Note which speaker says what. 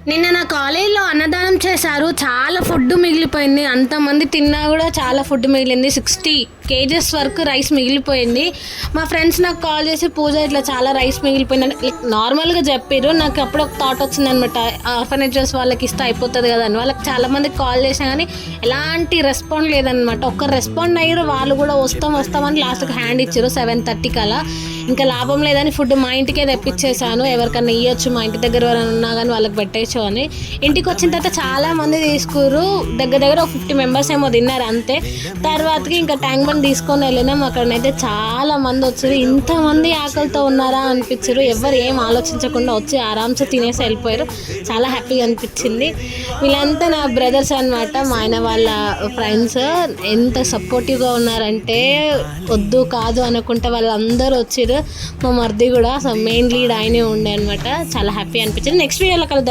Speaker 1: నిన్న నా కాలేజీలో అన్నదానం చేశారు. చాలా ఫుడ్ మిగిలిపోయింది. అంతమంది తిన్నా కూడా చాలా ఫుడ్ మిగిలింది. 60 kgs వరకు రైస్ మిగిలిపోయింది. మా ఫ్రెండ్స్ నాకు కాల్ చేసి, పూజ ఇట్లా చాలా రైస్ మిగిలిపోయిందని నార్మల్గా చెప్పారు. నాకు అప్పుడు ఒక థాట్ వచ్చిందనమాట, ఆర్ఫనేజెస్ వాళ్ళకి ఇస్తే అయిపోతుంది కదా అని. వాళ్ళకి చాలా మందికి కాల్ చేసా కానీ ఎలాంటి రెస్పాండ్ లేదనమాట. ఒక్కరు రెస్పాండ్ అయ్యారు, వాళ్ళు కూడా వస్తామని లాస్ట్కి హ్యాండ్ ఇచ్చారు 7:30 అలా. ఇంకా లాభం లేదని ఫుడ్ మా ఇంటికే తెప్పించేసాను. ఎవరికన్నా ఇవ్వచ్చు, మా ఇంటి దగ్గర ఎవరైనా ఉన్నా కానీ వాళ్ళకి పెట్టేయచ్చు అని. ఇంటికి వచ్చిన తర్వాత చాలా మంది తీసుకురు. దగ్గర ఒక 50 members ఏమో తిన్నారు అంతే. తర్వాతకి ఇంకా ట్యాంక్ బండ్ తీసుకొని వెళ్ళినాం. అక్కడనైతే చాలా మంది వచ్చారు. ఇంతమంది ఆకలితో ఉన్నారా అనిపించారు. ఎవరు ఏం ఆలోచించకుండా వచ్చి ఆరామ్సే తినేసి వెళ్ళిపోయారు. చాలా హ్యాపీగా అనిపించింది. వీళ్ళంతా నా బ్రదర్స్ అనమాట, మా ఆయన వాళ్ళ ఫ్రెండ్స్. ఎంత సపోర్టివ్గా ఉన్నారంటే వద్దు కాదు అనుకుంటే వాళ్ళందరూ వచ్చారు. మా మరిది కూడా మెయిన్ లీడ్ ఆయనే ఉండే అనమాట. చాలా హ్యాపీ అనిపించింది. నెక్స్ట్ వీడియోలో కలుద్దాం.